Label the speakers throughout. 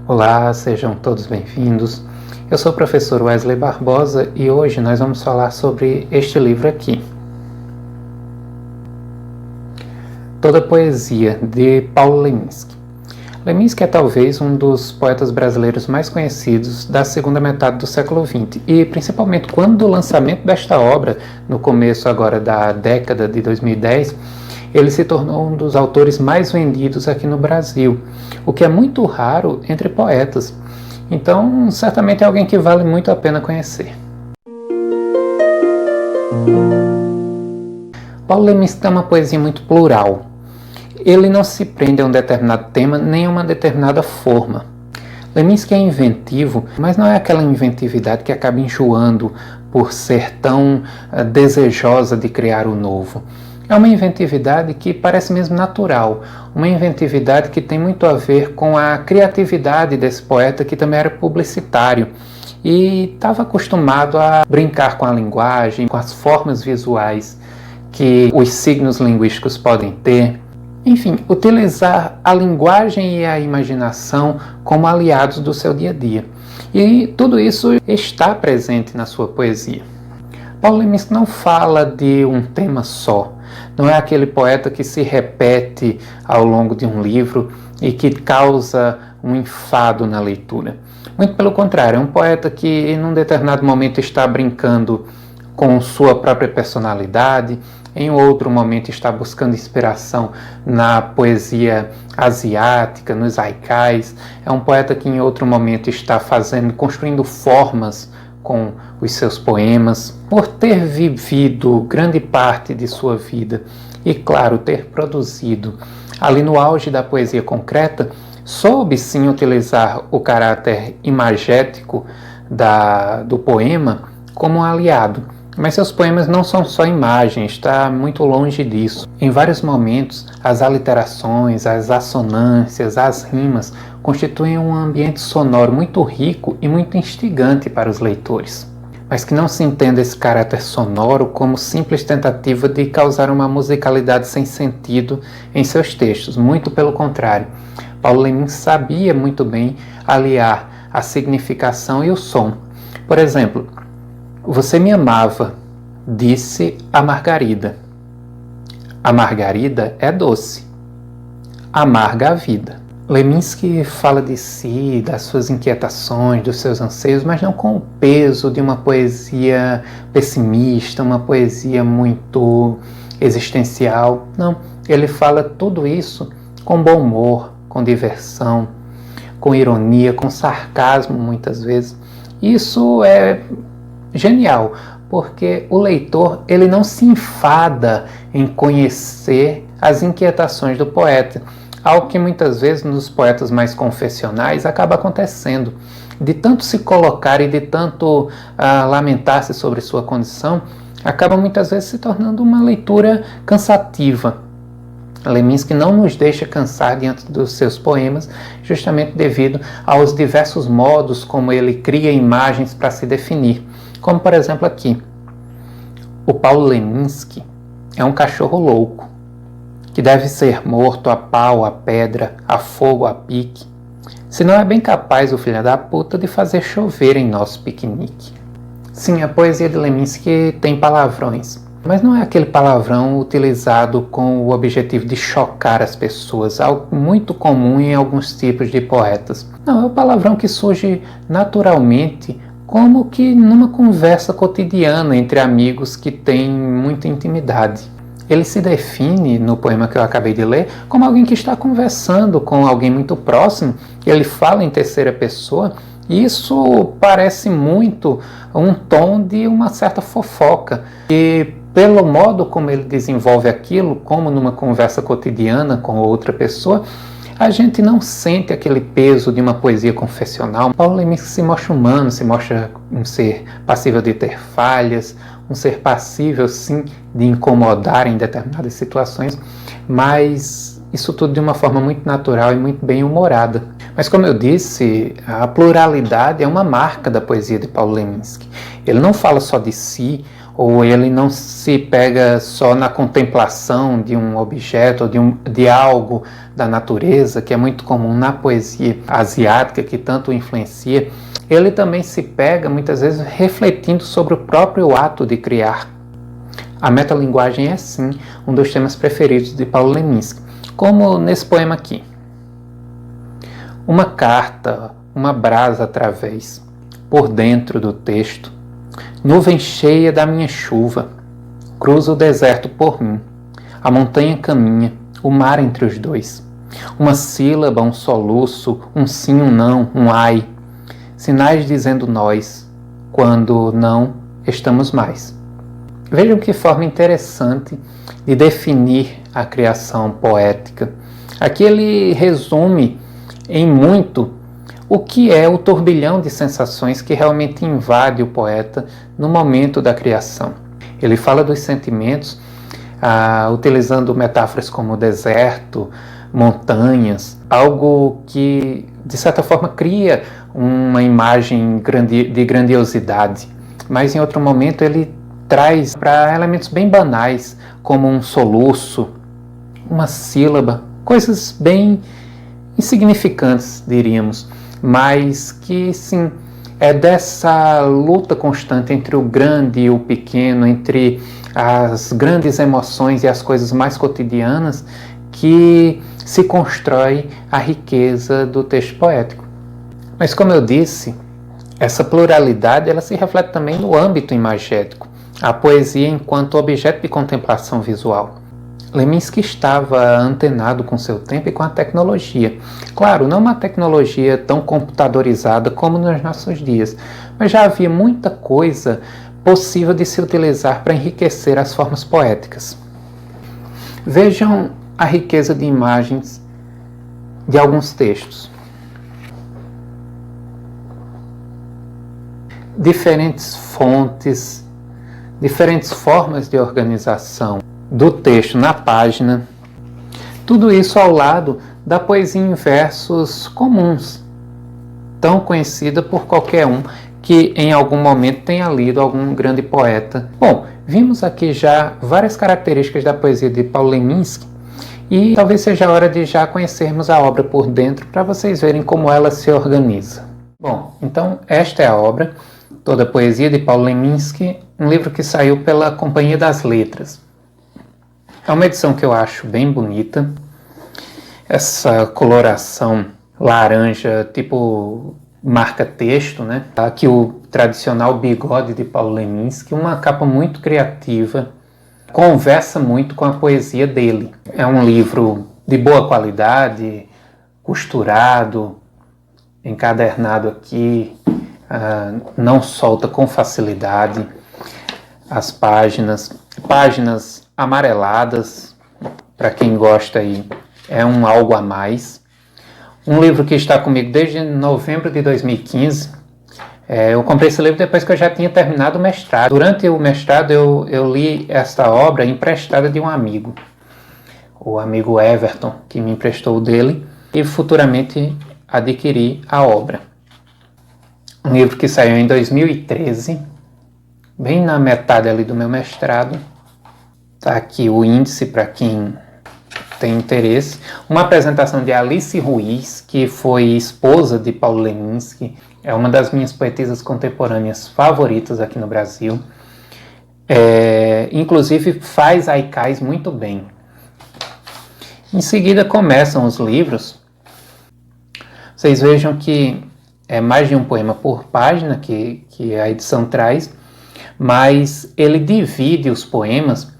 Speaker 1: Olá, sejam todos bem-vindos. Eu sou o professor Wesley Barbosa e hoje nós vamos falar sobre este livro aqui. Toda a Poesia, de Paulo Leminski. Leminski é talvez um dos poetas brasileiros mais conhecidos da segunda metade do século XX e principalmente quando do lançamento desta obra, no começo agora da década de 2010, ele se tornou um dos autores mais vendidos aqui no Brasil, o que é muito raro entre poetas. Então, certamente é alguém que vale muito a pena conhecer. Paulo Leminski tem uma poesia muito plural. Ele não se prende a um determinado tema nem a uma determinada forma. Leminski é inventivo, mas não é aquela inventividade que acaba enjoando por ser tão desejosa de criar o novo. É uma inventividade que parece mesmo natural, uma inventividade que tem muito a ver com a criatividade desse poeta que também era publicitário e estava acostumado a brincar com a linguagem, com as formas visuais que os signos linguísticos podem ter. Enfim, utilizar a linguagem e a imaginação como aliados do seu dia a dia. E tudo isso está presente na sua poesia. Paulo Leminski não fala de um tema só. Não é aquele poeta que se repete ao longo de um livro e que causa um enfado na leitura. Muito pelo contrário, é um poeta que em um determinado momento está brincando com sua própria personalidade, em outro momento está buscando inspiração na poesia asiática, nos haikais. É um poeta que em outro momento está construindo formas com os seus poemas. Por ter vivido grande parte de sua vida e, claro, ter produzido ali no auge da poesia concreta, soube sim utilizar o caráter imagético do poema como um aliado. Mas seus poemas não são só imagens, está muito longe disso. Em vários momentos, as aliterações, as assonâncias, as rimas constituem um ambiente sonoro muito rico e muito instigante para os leitores. Mas que não se entenda esse caráter sonoro como simples tentativa de causar uma musicalidade sem sentido em seus textos. Muito pelo contrário. Paulo Leminski sabia muito bem aliar a significação e o som. Por exemplo, "Você me amava", disse a Margarida. A Margarida é doce, amarga a vida. Leminski fala de si, das suas inquietações, dos seus anseios, mas não com o peso de uma poesia pessimista, uma poesia muito existencial. Não, ele fala tudo isso com bom humor, com diversão, com ironia, com sarcasmo muitas vezes. Isso é genial, porque o leitor ele não se enfada em conhecer as inquietações do poeta, algo que muitas vezes nos poetas mais confessionais acaba acontecendo. De tanto se colocar e de tanto lamentar-se sobre sua condição, acaba muitas vezes se tornando uma leitura cansativa. Leminski não nos deixa cansar diante dos seus poemas, justamente devido aos diversos modos como ele cria imagens para se definir. Como, por exemplo, aqui. O Paulo Leminski é um cachorro louco, que deve ser morto a pau, a pedra, a fogo, a pique, se não é bem capaz o filho da puta de fazer chover em nosso piquenique. Sim, a poesia de Leminski tem palavrões, mas não é aquele palavrão utilizado com o objetivo de chocar as pessoas, algo muito comum em alguns tipos de poetas. Não, é o palavrão que surge naturalmente, como que numa conversa cotidiana entre amigos que têm muita intimidade. Ele se define, no poema que eu acabei de ler, como alguém que está conversando com alguém muito próximo. Ele fala em terceira pessoa, e isso parece muito um tom de uma certa fofoca. E pelo modo como ele desenvolve aquilo, como numa conversa cotidiana com outra pessoa, a gente não sente aquele peso de uma poesia confessional. Paulo Leminski se mostra humano, se mostra um ser passível de ter falhas, um ser passível, sim, de incomodar em determinadas situações, mas isso tudo de uma forma muito natural e muito bem humorada. Mas como eu disse, a pluralidade é uma marca da poesia de Paulo Leminski. Ele não fala só de si ou ele não se pega só na contemplação de um objeto ou de algo da natureza, que é muito comum na poesia asiática, que tanto influencia. Ele também se pega muitas vezes refletindo sobre o próprio ato de criar. A metalinguagem é sim um dos temas preferidos de Paulo Leminski, como nesse poema aqui. Uma carta, uma brasa através, por dentro do texto, nuvem cheia da minha chuva, cruza o deserto por mim, a montanha caminha, o mar entre os dois. Uma sílaba, um soluço, um sim, um não, um ai, sinais dizendo nós, quando não estamos mais. Vejam que forma interessante de definir a criação poética. Aqui ele resume em muito o que é o turbilhão de sensações que realmente invade o poeta no momento da criação. Ele fala dos sentimentos, utilizando metáforas como deserto, montanhas, algo que, de certa forma, cria uma imagem de grandiosidade, mas em outro momento ele traz para elementos bem banais, como um soluço, uma sílaba, coisas bem insignificantes, diríamos, mas que, sim, é dessa luta constante entre o grande e o pequeno, entre as grandes emoções e as coisas mais cotidianas, que se constrói a riqueza do texto poético. Mas, como eu disse, essa pluralidade ela se reflete também no âmbito imagético, a poesia enquanto objeto de contemplação visual. Leminski estava antenado com seu tempo e com a tecnologia. Claro, não uma tecnologia tão computadorizada como nos nossos dias, mas já havia muita coisa possível de se utilizar para enriquecer as formas poéticas. Vejam a riqueza de imagens de alguns textos. Diferentes fontes, diferentes formas de organização do texto na página, tudo isso ao lado da poesia em versos comuns, tão conhecida por qualquer um que em algum momento tenha lido algum grande poeta. Bom, vimos aqui já várias características da poesia de Paulo Leminski e talvez seja a hora de já conhecermos a obra por dentro para vocês verem como ela se organiza. Bom, então esta é a obra, Toda a Poesia de Paulo Leminski, um livro que saiu pela Companhia das Letras. É uma edição que eu acho bem bonita, essa coloração laranja, tipo marca-texto, né? Aqui o tradicional bigode de Paulo Leminski, uma capa muito criativa, conversa muito com a poesia dele. É um livro de boa qualidade, costurado, encadernado aqui, não solta com facilidade as páginas amareladas, para quem gosta aí, é um algo a mais. Um livro que está comigo desde novembro de 2015. Eu comprei esse livro depois que eu já tinha terminado o mestrado. Durante o mestrado eu li esta obra emprestada de um amigo, o amigo Everton, que me emprestou dele, e futuramente adquiri a obra. Um livro que saiu em 2013, bem na metade ali do meu mestrado. Está aqui o índice para quem tem interesse. Uma apresentação de Alice Ruiz, que foi esposa de Paulo Leminski. É uma das minhas poetisas contemporâneas favoritas aqui no Brasil. Inclusive faz haikais muito bem. Em seguida começam os livros. Vocês vejam que é mais de um poema por página que a edição traz, mas ele divide os poemas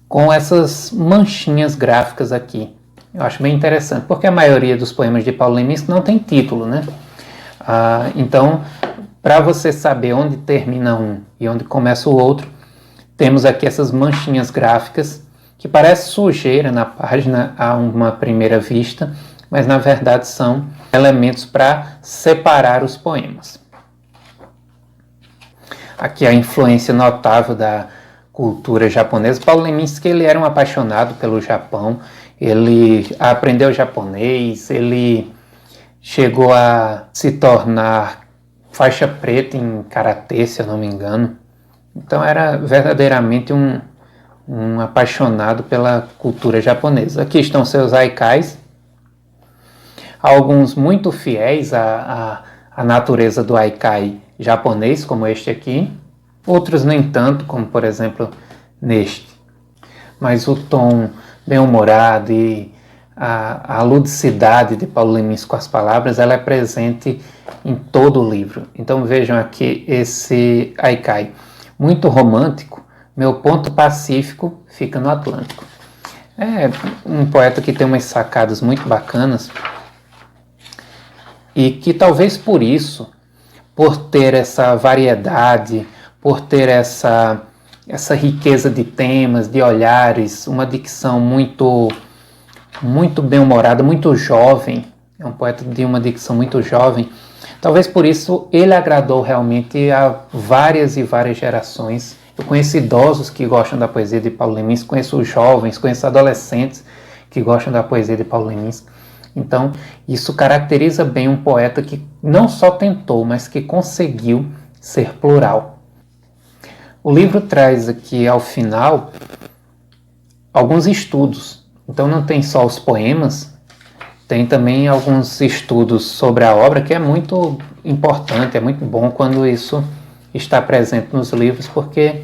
Speaker 1: com essas manchinhas gráficas aqui. Eu acho bem interessante, porque a maioria dos poemas de Paulo Leminski não tem título, né? Então, para você saber onde termina um e onde começa o outro, temos aqui essas manchinhas gráficas que parece sujeira na página a uma primeira vista, mas na verdade são elementos para separar os poemas. Aqui a influência notável da cultura japonesa. Paulo Leminski ele era um apaixonado pelo Japão, ele aprendeu japonês, ele chegou a se tornar faixa preta em karatê, se eu não me engano. Então era verdadeiramente um apaixonado pela cultura japonesa. Aqui estão seus haikais, alguns muito fiéis à natureza do haikai japonês, como este aqui, outros nem tanto, como por exemplo neste. Mas o tom bem-humorado e a ludicidade de Paulo Leminski com as palavras, ela é presente em todo o livro. Então vejam aqui esse haikai muito romântico: meu ponto pacífico fica no Atlântico. É um poeta que tem umas sacadas muito bacanas e que talvez por isso, por ter essa variedade, por ter essa riqueza de temas, de olhares, uma dicção muito bem-humorada, muito jovem, é um poeta de uma dicção muito jovem, talvez por isso ele agradou realmente a várias e várias gerações. Eu conheço idosos que gostam da poesia de Paulo Leminski, conheço jovens, conheço adolescentes que gostam da poesia de Paulo Leminski. Então, isso caracteriza bem um poeta que não só tentou, mas que conseguiu ser plural. O livro traz aqui ao final alguns estudos. Então não tem só os poemas, tem também alguns estudos sobre a obra, que é muito importante, é muito bom quando isso está presente nos livros, porque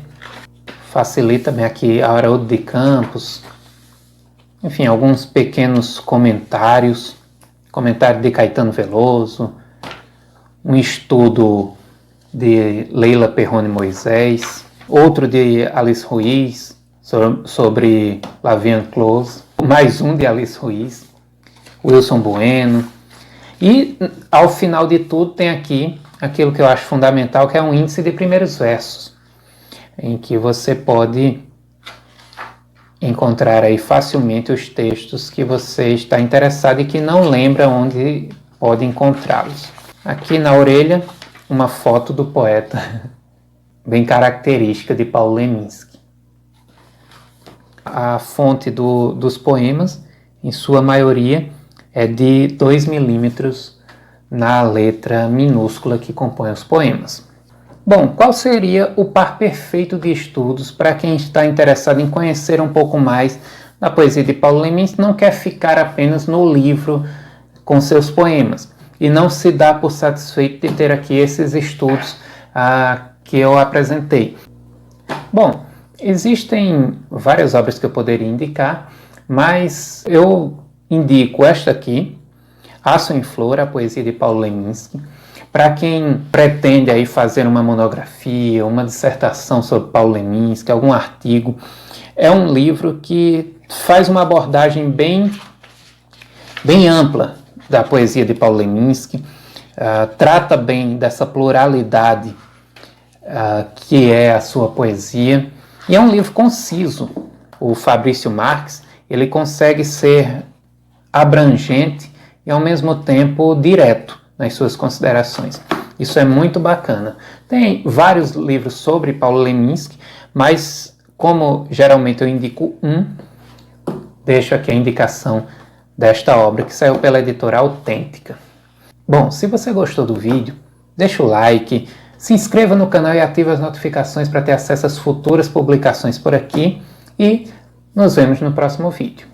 Speaker 1: facilita bem aqui a Haroldo de Campos, enfim, alguns pequenos comentários, comentário de Caetano Veloso, um estudo de Leila Perrone Moisés, outro de Alice Ruiz, sobre Lavian Close, mais um de Alice Ruiz, Wilson Bueno, e ao final de tudo tem aqui aquilo que eu acho fundamental, que é um índice de primeiros versos, em que você pode encontrar aí facilmente os textos que você está interessado e que não lembra onde pode encontrá-los. Aqui na orelha, uma foto do poeta, bem característica de Paulo Leminski. A fonte dos poemas, em sua maioria, é de 2 milímetros na letra minúscula que compõe os poemas. Bom, qual seria o par perfeito de estudos para quem está interessado em conhecer um pouco mais da poesia de Paulo Leminski, não quer ficar apenas no livro com seus poemas e não se dá por satisfeito de ter aqui esses estudos que eu apresentei? Bom, existem várias obras que eu poderia indicar, mas eu indico esta aqui, Aço em Flor, a poesia de Paulo Leminski. Para quem pretende aí fazer uma monografia, uma dissertação sobre Paulo Leminski, algum artigo, é um livro que faz uma abordagem bem ampla da poesia de Paulo Leminski, trata bem dessa pluralidade que é a sua poesia, e é um livro conciso. O Fabrício Marques, ele consegue ser abrangente e ao mesmo tempo direto nas suas considerações. Isso é muito bacana. Tem vários livros sobre Paulo Leminski, mas como geralmente eu indico deixo aqui a indicação desta obra que saiu pela editora Autêntica. Bom, se você gostou do vídeo, deixa o like, se inscreva no canal e ative as notificações para ter acesso às futuras publicações por aqui e nos vemos no próximo vídeo.